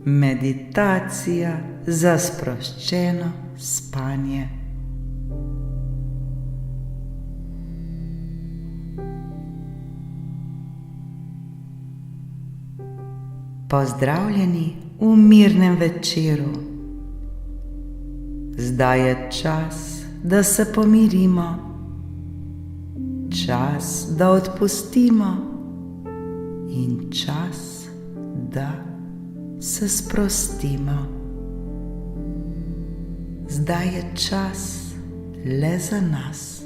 meditacija za sproščeno spanje. Pozdravljeni v mirnem večeru. Zdaj je čas, da se pomirimo, čas, da odpustimo in čas, da se sprostimo. Zdaj je čas le za nas,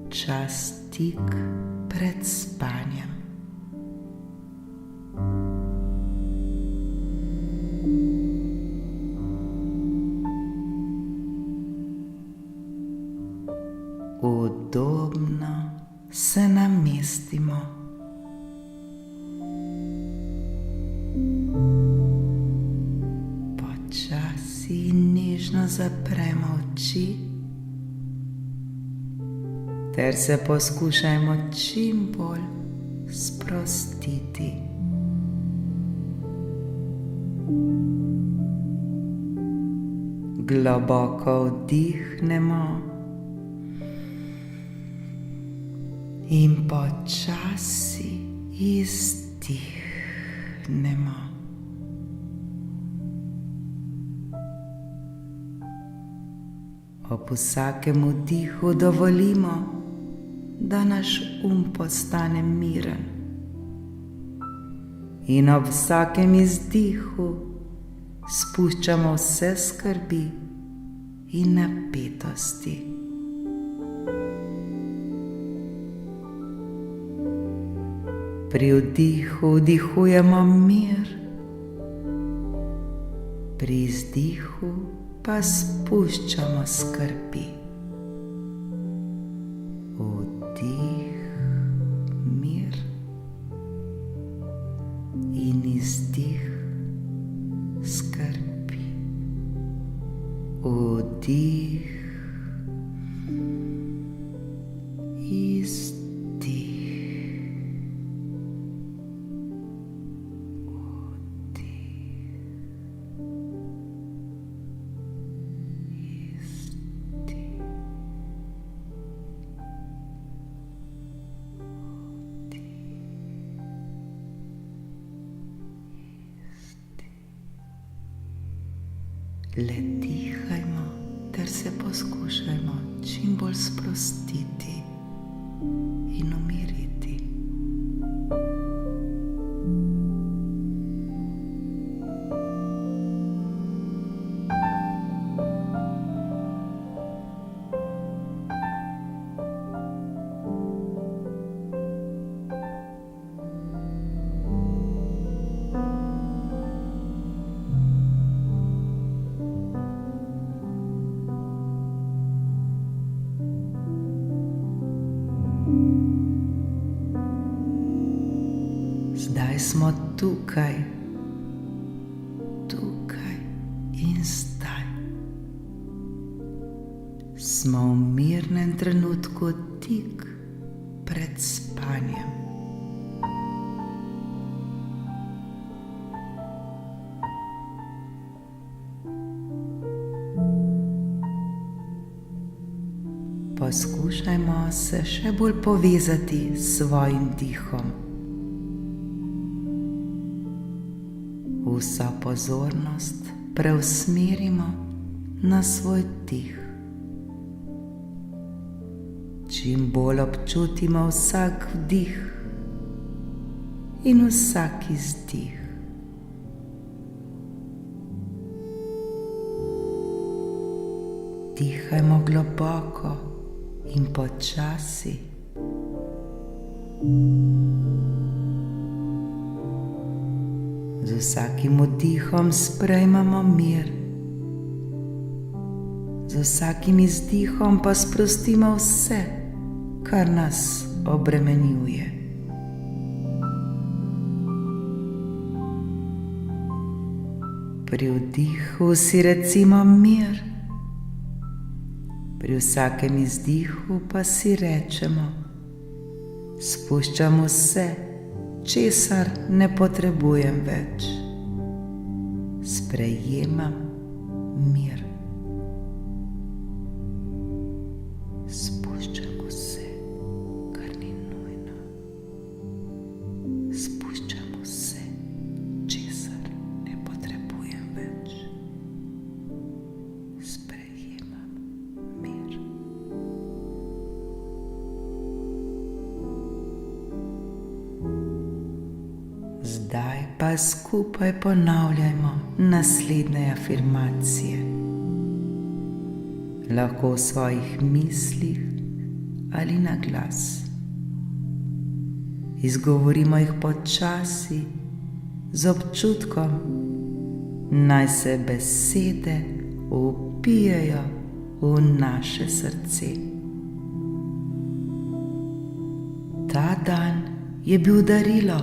čas tik pred spanjem. Udobno se namestimo. Počasi in nežno zapremo oči ter se poskušajmo čim bolj sprostiti. Globoko vdihnemo in počasi izdihnemo. Ob vsakem vdihu dovolimo, da naš postane miren. In ob vsakem izdihu spuščamo vse skrbi in napetosti. Pri vdihu vdihujemo mir, pri izdihu pa spuščamo skrbi. Vdih, mir in izdih, skrbi. Vdih, izdih. Le dihajmo ter se poskušajmo čim bolj sprostiti in umiriti. Zdaj smo tukaj in zdaj. Smo v mirnem trenutku tik pred spanjem. Poskušajmo se še bolj povezati s svojim dihom. Vso pozornost preusmerimo na svoj dih. Čim bolj občutimo vsak vdih in vsak izdih. Dihajmo globoko in počasi. Z vsakim vdihom sprejmemo mir, z vsakim izdihom pa sprostimo vse, kar nas obremenjuje. Pri vdihu si recimo mir, pri vsakem izdihu pa si rečemo: spuščam vse, česar ne potrebujem več. sprejemam mir. Spuščam vse, kar ni nujno. Spuščam vse, česar ne potrebujem več. Sprejemam mir. Zdaj pa skupaj ponavljajmo naslednje afirmacije. Lahko v svojih mislih ali na glas. Izgovorimo jih počasi, z občutkom, naj se besede vpijejo v naše srce. Ta dan je bil darilo,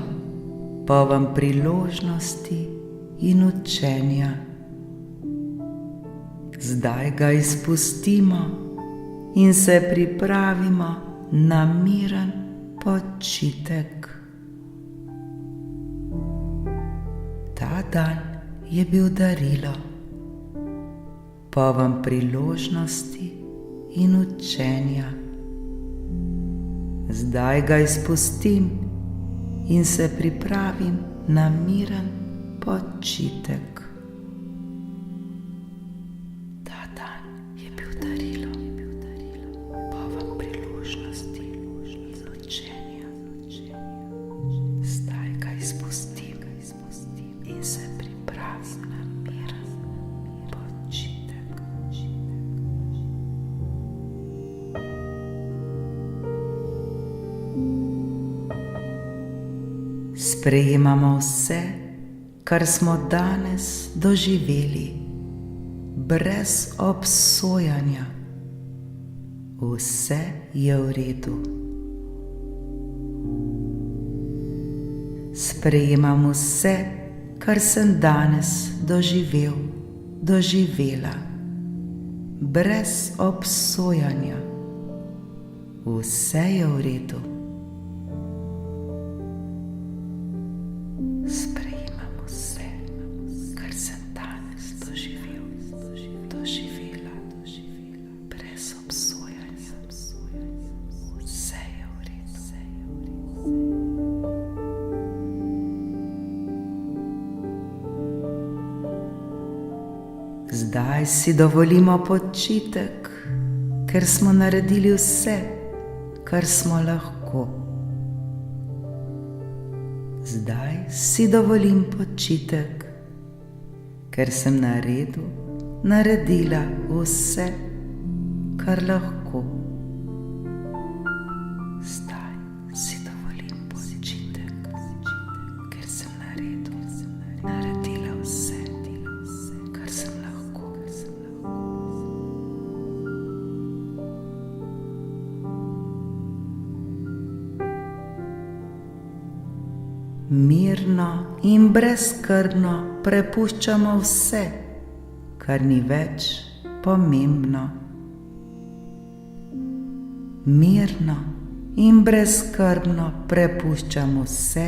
poln priložnosti in učenja. Zdaj ga izpustimo in se pripravimo na miren počitek. Ta dan je bil darilo, poln priložnosti in učenja. Zdaj ga izpustim in se pripravim na miren počitek. Ta dan je bil darilo, poln priložnosti in učenja. Zdaj ga izpustim in se pripravim na miren počitek. Sprejemamo vse, kar smo danes doživeli, brez obsojanja. Vse je v redu. Sprejemam vse, kar sem danes doživel, doživela, brez obsojanja. Vse je v redu. Sprejemam vse, kar sem danes doživel, doživela, brez obsojanja. Vse je v redu. Zdaj si dovolimo počitek, ker smo naredili vse, kar smo lahko. Zdaj si dovolim počitek, ker sem naredila vse, kar lahko. Zdaj si dovolim počitek, ker sem naredila vse, kar sem lahko. Mirno in brezskrbno prepuščamo vse, kar ni več pomembno. Mirno in brezskrbno prepuščamo vse,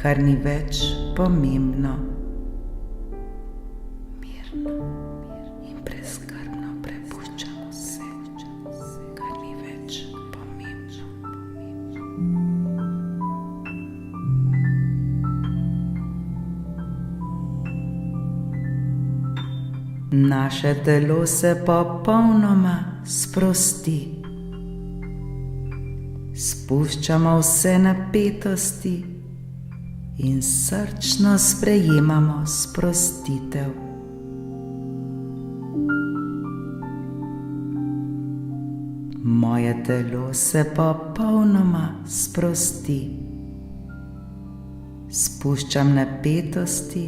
kar ni več pomembno. Mirno in brezskrbno prepuščamo vse, kar ni več pomembno. Naše telo se popolnoma sprosti. Spuščamo vse napetosti in srčno sprejemamo sprostitev. Moje telo se popolnoma sprosti. Spuščam napetosti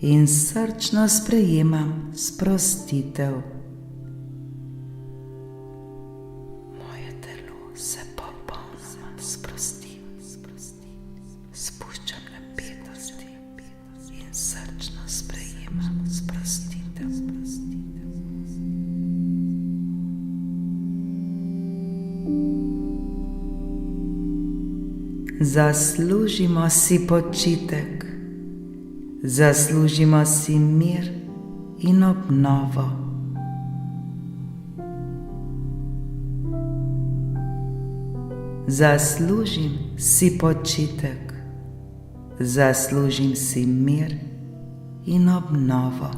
in srčno sprejemam sprostitev. Moje telo se popolnoma sprosti. Spuščam napetosti in srčno sprejemam sprostitev. Zaslužimo si počitek. Zaslužimo si mir in obnovo. Zaslužim si počitek, zaslužim si mir in obnovo.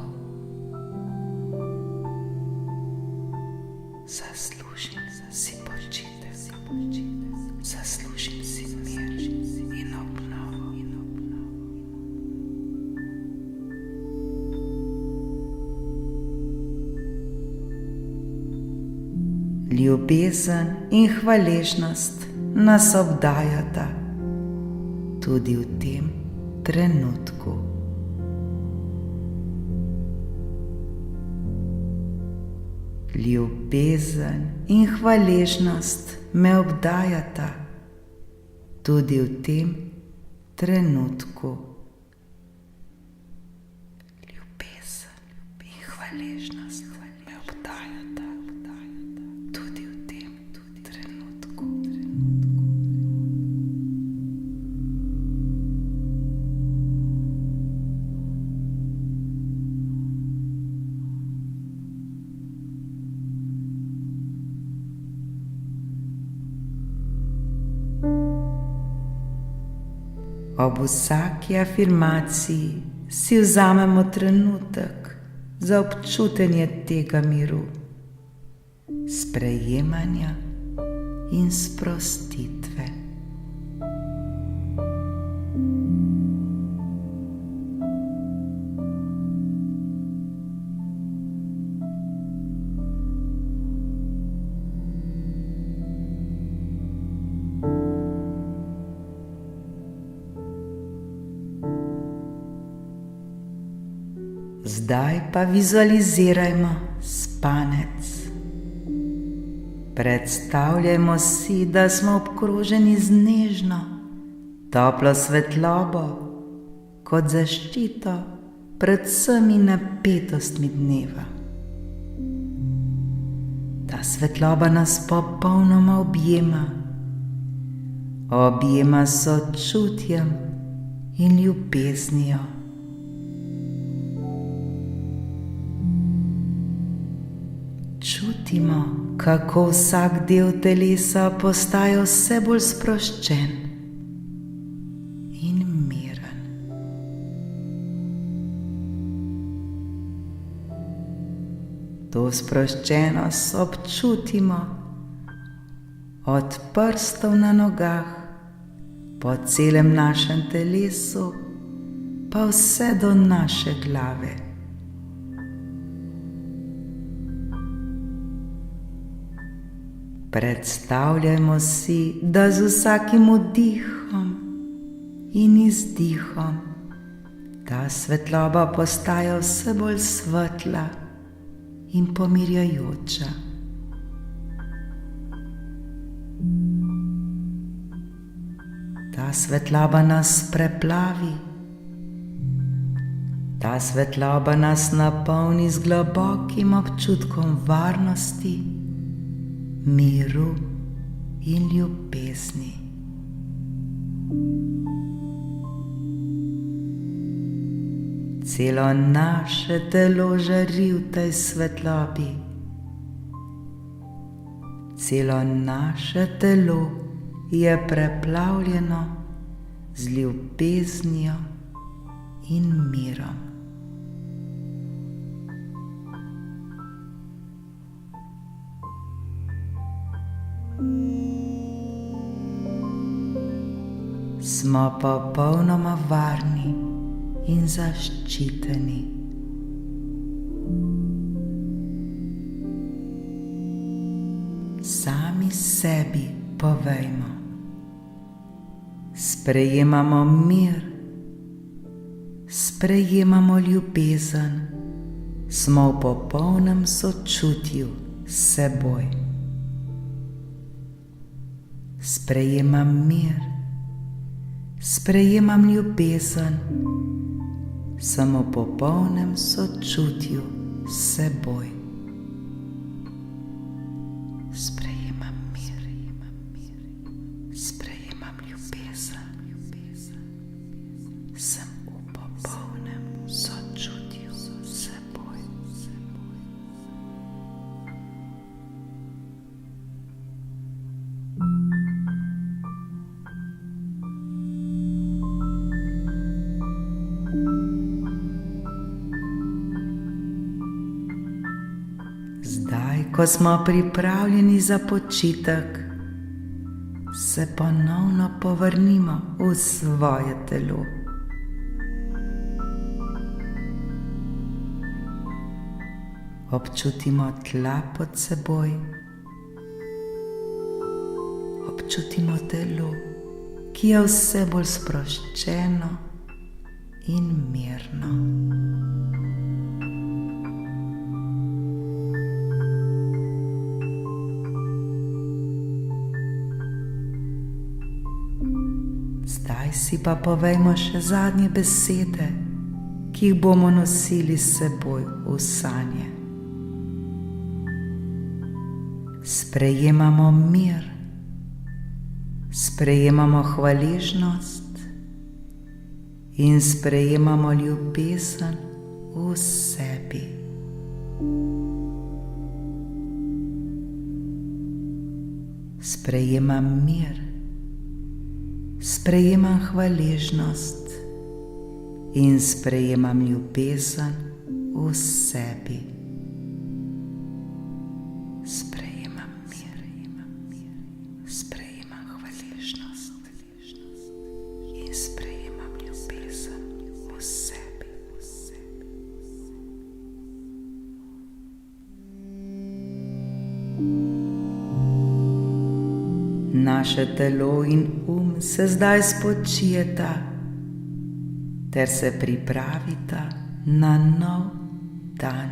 Zaslužim si počitek, zaslužim si mir in obnovo. Ljubezen in hvaležnost nas obdajata tudi v tem trenutku. Ljubezen in hvaležnost me obdajata tudi v tem trenutku. Ljubezen in hvaležnost me obdajata tudi v tem trenutku. Ob vsaki afirmaciji si vzamemo trenutek za občutenje tega miru, sprejemanja in sprostitve. Zdaj pa vizualizirajmo spanec. Predstavljajmo si, da smo obkroženi z nežno, toplo svetlobo kot zaščito pred vsemi napetostmi dneva. Ta svetloba nas popolnoma objema s sočutjem in ljubeznijo. Čutimo, kako vsak del telesa postaja vse bolj sproščen in miren. To sproščenost občutimo od prstov na nogah, po celem našem telesu, pa vse do naše glave. Predstavljajmo si, da z vsakim vdihom in izdihom ta svetloba postaja vse bolj svetla in pomirjajoča. Ta svetloba nas preplavi, ta svetloba nas napolni z globokim občutkom varnosti, miru in ljubezni. Celo naše telo žari v tej svetlobi. Celo naše telo je preplavljeno z ljubeznijo in mirom. Smo popolnoma varni in zaščiteni. Sami sebi povejmo: sprejemamo mir, sprejemamo ljubezen, smo v popolnem sočutju s seboj. Sprejemam mir, sprejemam ljubezen, sem v popolnem sočutju s seboj. Sprejemam mir, sprejemam ljubezen, sem v popolnem ko smo pripravljeni za počitek, se ponovno povrnimo v svoje telo. Občutimo tla pod seboj, občutimo telo, ki je vse bolj sproščeno in mirno. Zdaj si pa povejmo še zadnje besede, ki jih bomo nosili s seboj v sanje. Sprejemamo mir, sprejemamo hvaležnost in sprejemamo ljubezen v sebi. Sprejemam mir, sprejemam hvaležnost in sprejemam ljubezen v sebi. Sprejemam mir, sprejemam hvaležnost in sprejemam ljubezen v sebi. Naše telo in se zdaj spočijeta ter se pripravita na nov dan.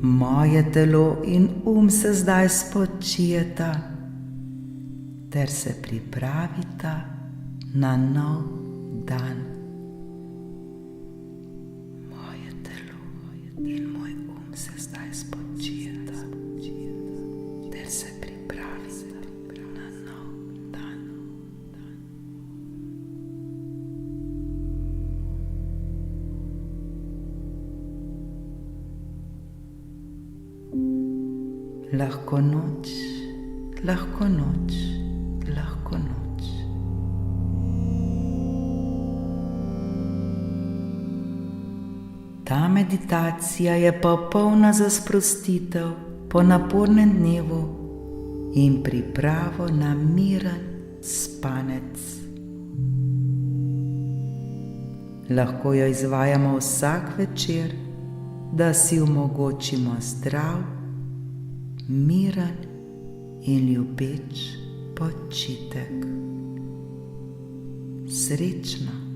Moje telo in se zdaj spočijeta ter se pripravita na nov dan. Moje telo in moj se zdaj spočijeta ter se pripravita na nov dan. Lahko noč, lahko noč, lahko noč. Ta meditacija je popolna za sprostitev po napornem dnevu in pripravo na miren spanec. Lahko jo izvajamo vsak večer, da si omogočimo zdrav, miren in ljubeč počitek. Srečno!